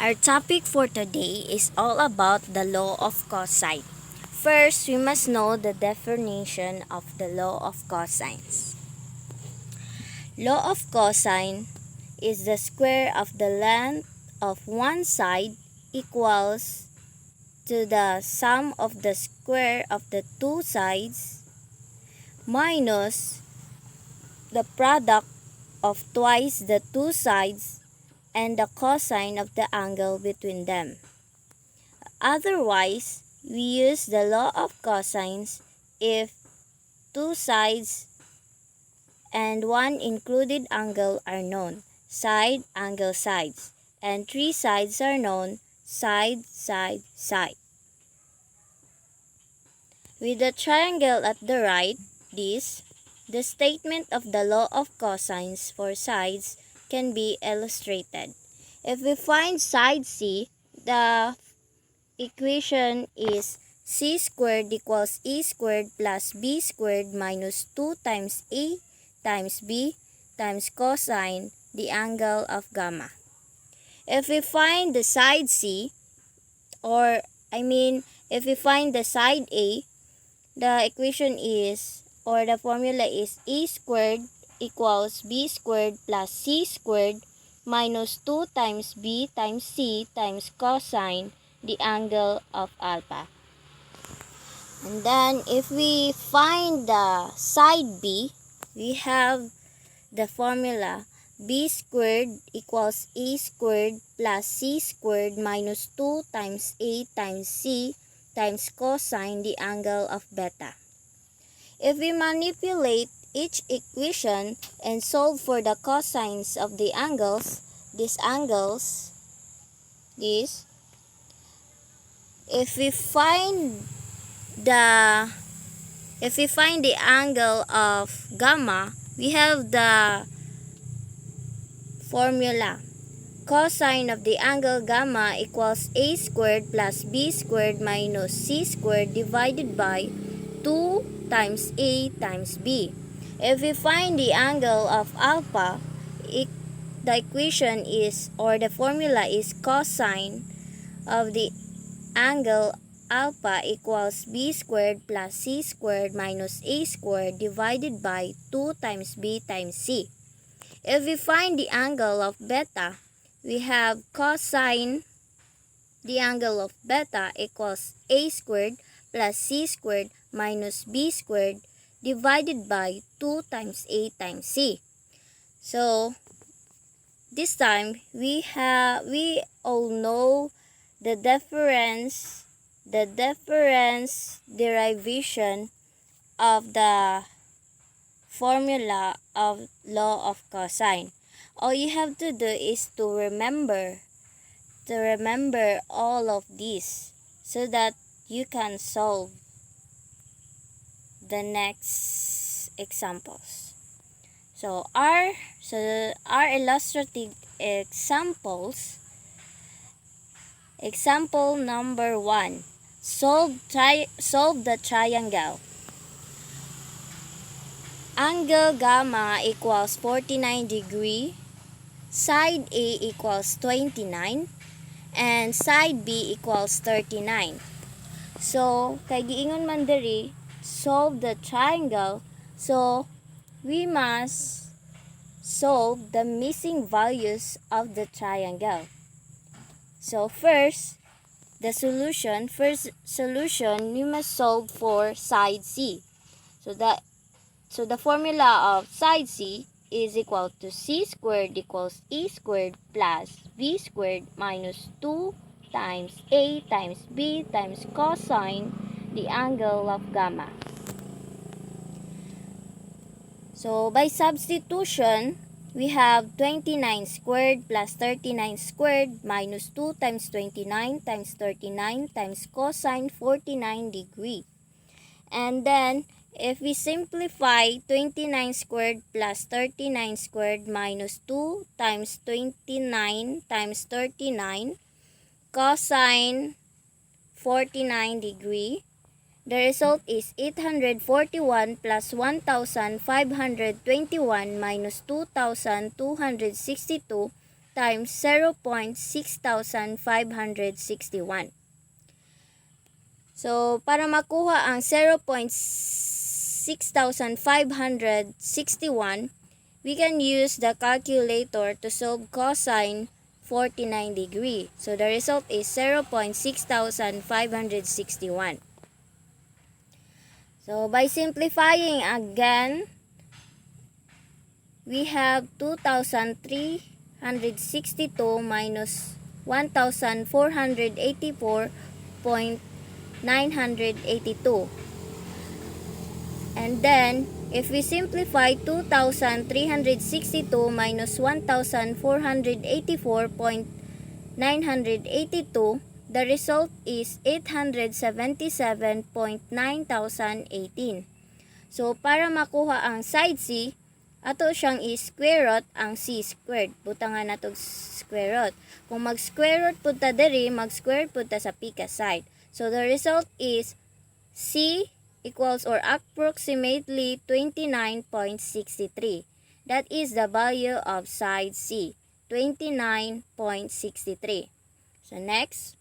Our topic for today is all about the law of cosine. First, we must know the definition of the law of cosines. Law of cosine is the square of the length of one side equals to the sum of the square of the two sides minus the product of twice the two sides and the cosine of the angle between them. Otherwise, we use the law of cosines if two sides and one included angle are known, side, angle, sides, and three sides are known, side, side, side. With the triangle at the right, the statement of the law of cosines for sides can be illustrated. If we find side C, the equation is c squared equals a squared plus b squared minus 2 times a times b times cosine the angle of gamma. If we find the side C, if we find the side A, the equation is, or the formula is a squared equals b squared plus c squared minus 2 times b times c times cosine the angle of alpha. And then if we find the side B, we have the formula b squared equals a squared plus c squared minus 2 times a times c times cosine the angle of beta. If we manipulate each equation and solve for the cosines of the angles, if we find the angle of gamma, we have the formula cosine of the angle gamma equals a squared plus b squared minus c squared divided by 2 times a times b. If we find the angle of alpha, the equation is, or the formula is cosine of the angle alpha equals b squared plus c squared minus a squared divided by 2 times b times c. If we find the angle of beta, we have cosine the angle of beta equals a squared plus c squared minus b squared divided by 2 times a times c. So this time we all know the difference derivation of the formula of law of cosine. All you have to do is to remember all of these so that you can solve the next examples. So our illustrative examples. Example number 1. Solve the triangle. Angle gamma equals 49 degree, side A equals 29, and side B equals 39. So, kay giingon man diri, solve the triangle. So, we must solve the missing values of the triangle. So, first solution, we must solve for side C. So the formula of side C is equal to c squared equals a squared plus b squared minus 2 times a times b times cosine the angle of gamma. So by substitution, we have 29 squared plus 39 squared minus 2 times 29 times 39 times cosine 49 degree. And then, if we simplify 29 squared plus 39 squared minus 2 times 29 times 39 cosine 49 degree, the result is 841 plus 1,521 minus 2,262 times 0.6561. So, para makuha ang 0.6561, we can use the calculator to solve cosine 49 degree. So, the result is 0.6561. So, by simplifying again, we have 2,362 minus 1,484.982. And then, if we simplify 2,362 minus 1,484.982, the result is 877.9,018. So, para makuha ang side C, ato siyang i-square root ang C squared. Butangan na itong square root. Kung mag-square root po ta diri, mag-square po ta sa pika side. So, the result is C equals or approximately 29.63. That is the value of side C, 29.63. So, next,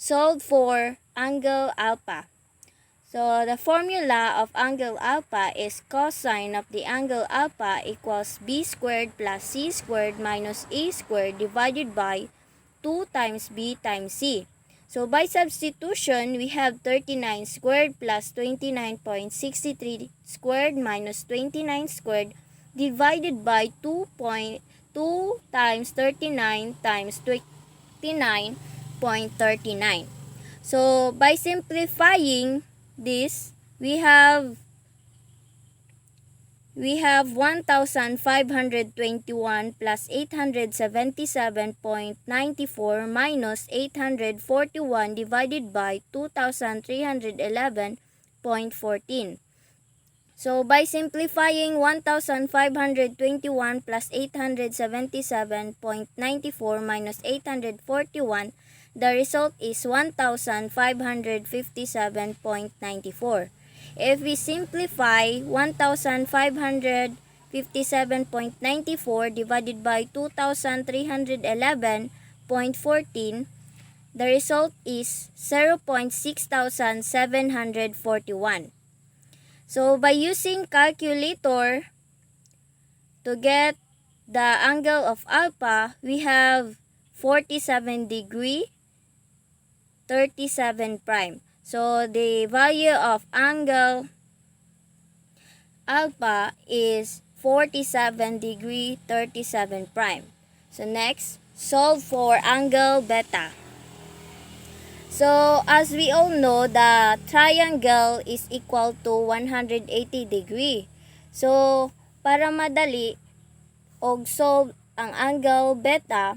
solve for angle alpha. So, the formula of angle alpha is cosine of the angle alpha equals b squared plus c squared minus a squared divided by 2 times b times c. So, by substitution, we have 39 squared plus 29.63 squared minus 29 squared divided by 2 times 39 times 29.39. So, by simplifying this, we have 1,521 plus 877.94 minus 841 divided by 2,311.14. So, by simplifying 1,521 plus 877.94 minus 841, the result is 1,557.94. If we simplify 1,557.94 divided by 2,311.14, the result is 0.6741. So, by using calculator to get the angle of alpha, we have 47 degree, 37 prime. So, the value of angle alpha is 47 degree, 37 prime. So, next, solve for angle beta. So, as we all know, the triangle is equal to 180 degree. So, para madali og solve ang angle beta,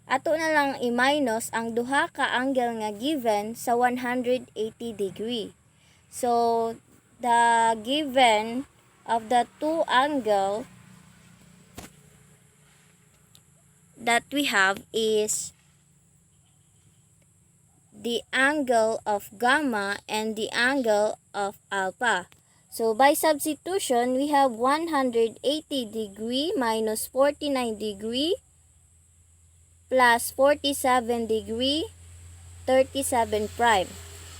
ato na lang i-minus ang duha ka angle nga given sa 180 degree. So, the given of the two angle that we have is the angle of gamma and the angle of alpha. So, by substitution, we have 180 degree minus 49 degree plus 47 degree, 37 prime.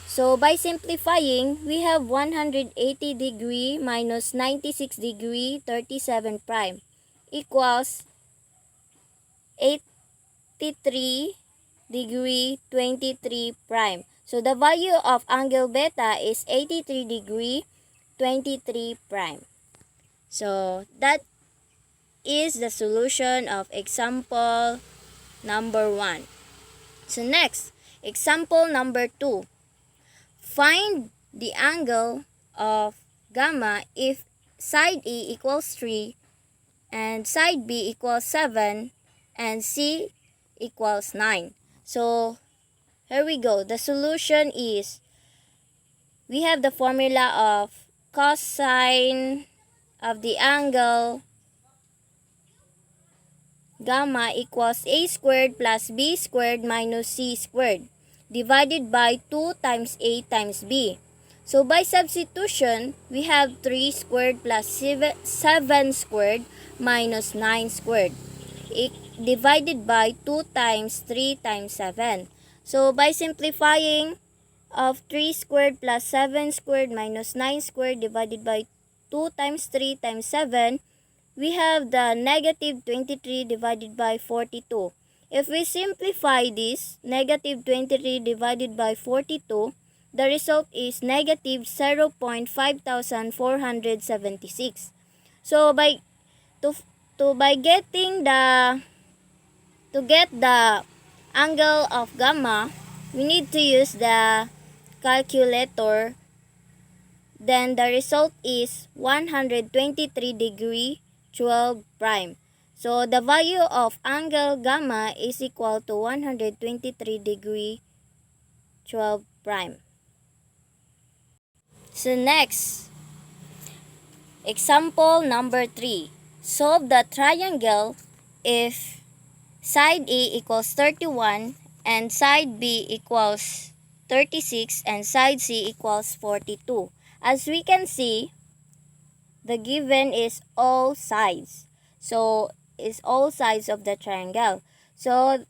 So, by simplifying, we have 180 degree minus 96 degree, 37 prime equals 83 degree, 23 prime. So, the value of angle beta is 83 degree, 23 prime. So, that is the solution of example number 1. So, next, example number 2. Find the angle of gamma if side A equals 3 and side B equals 7 and C equals 9. So, here we go. The solution is, we have the formula of cosine of the angle gamma equals a squared plus b squared minus c squared divided by 2 times a times b. So, by substitution, we have 3 squared plus 7 squared minus 9 squared divided by 2 times 3 times 7. So by simplifying of 3 squared plus 7 squared minus 9 squared divided by 2 times 3 times 7, we have the negative 23 divided by 42. If we simplify this, negative 23 divided by 42, the result is negative 0.5476. So by getting to get the angle of gamma, we need to use the calculator. Then the result is 123 degree 12 prime. So the value of angle gamma is equal to 123 degree 12 prime. So next, example number 3. Solve the triangle if side A equals 31 and side B equals 36 and side C equals 42. As we can see, the given is all sides. So, is all sides of the triangle. So,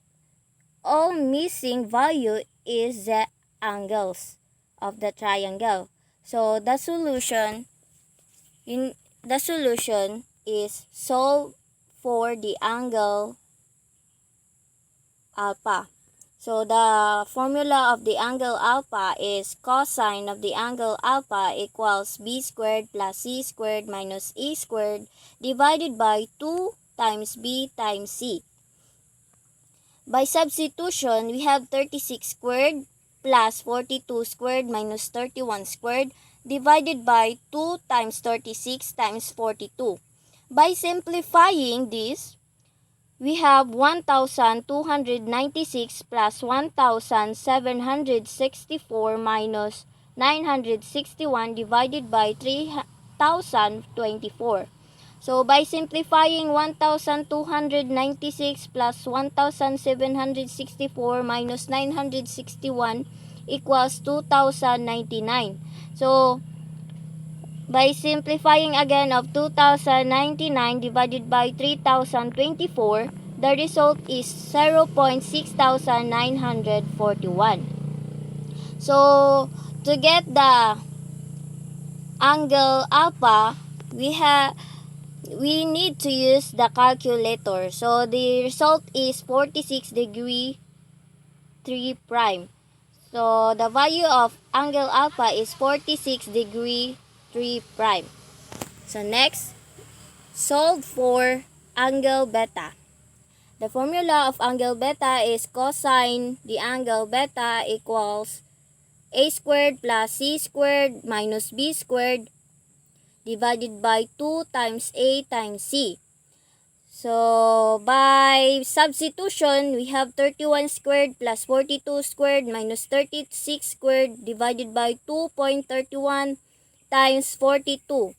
all missing value is the angles of the triangle. So, the solution is solve for the angle alpha. So the formula of the angle alpha is cosine of the angle alpha equals b squared plus c squared minus a squared divided by 2 times b times c. By substitution, we have 36 squared plus 42 squared minus 31 squared divided by 2 times 36 times 42. By simplifying this, we have 1,296 plus 1,764 minus 961 divided by 3,024. So by simplifying 1,296 plus 1,764 minus 961 equals 2,099. So by simplifying again of 2,099 divided by 3,024, the result is 0.6941. So, to get the angle alpha, we need to use the calculator. So, the result is 46 degree 3 prime. So, the value of angle alpha is 46 degree 3 prime. So next, solve for angle beta. The formula of angle beta is cosine the angle beta equals a squared plus c squared minus b squared divided by 2 times a times c. So, by substitution, we have 31 squared plus 42 squared minus 36 squared divided by 2.31 times 42.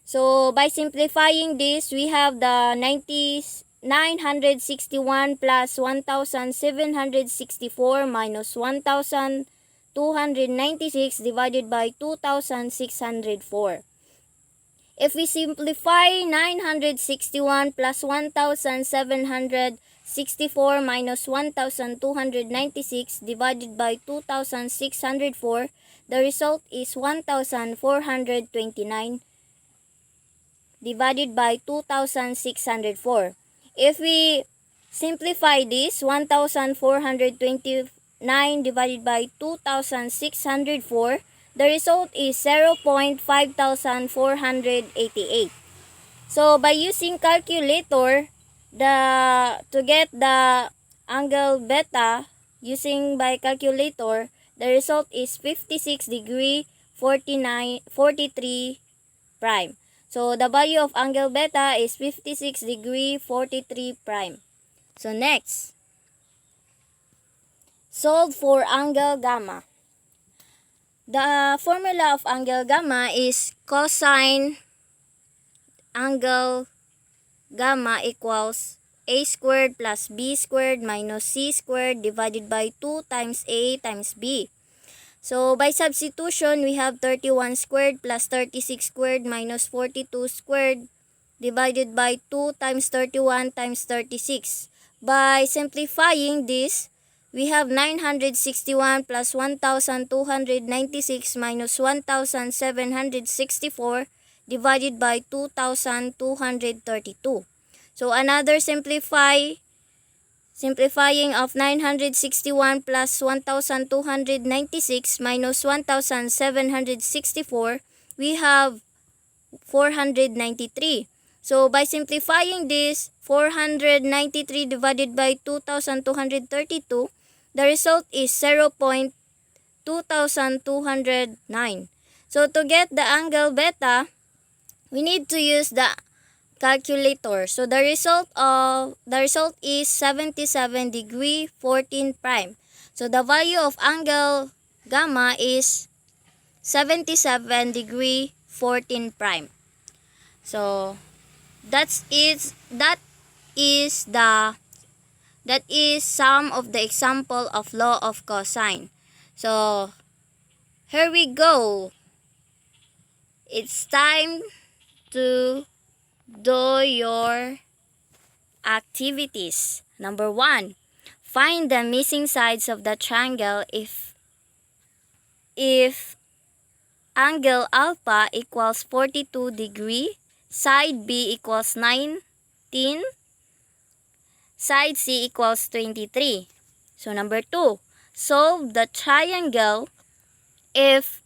So, by simplifying this, we have the 961 plus 1,764 minus 1,296 divided by 2,604. If we simplify 961 plus 1,764 minus 1,296 divided by 2,604, the result is 1,429 divided by 2,604. If we simplify this, 1,429 divided by 2,604, the result is 0.5488. So by using calculator, to get the angle beta using by calculator, the result is 56 degree 43 prime. So the value of angle beta is 56 degree 43 prime. So next, solve for angle gamma. The formula of angle gamma is cosine angle gamma equals a squared plus b squared minus c squared divided by 2 times a times b. So, by substitution, we have 31 squared plus 36 squared minus 42 squared divided by 2 times 31 times 36. By simplifying this, we have 961 plus 1,296 minus 1,764 divided by 2,232. So another simplifying of 961 plus 1,296 minus 1,764, we have 493. So by simplifying this, 493 divided by 2,232, the result is 0.2209. So to get the angle beta, we need to use the calculator. So the result is 77 degree 14 prime. So the value of angle gamma is 77 degree 14 prime. So that is some of the example of law of cosine. So here we go. It's time to do your activities. Number 1, find the missing sides of the triangle if angle alpha equals 42 degree, side B equals 19, side C equals 23. So number 2, solve the triangle if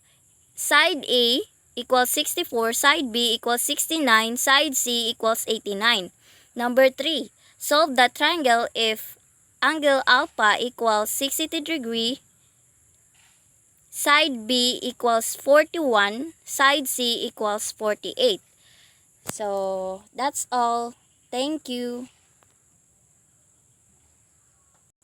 side A equals 64, side B equals 69, side C equals 89. Number 3, solve the triangle if angle alpha equals 62 degree, side B equals 41, side C equals 48. So that's all. Thank you.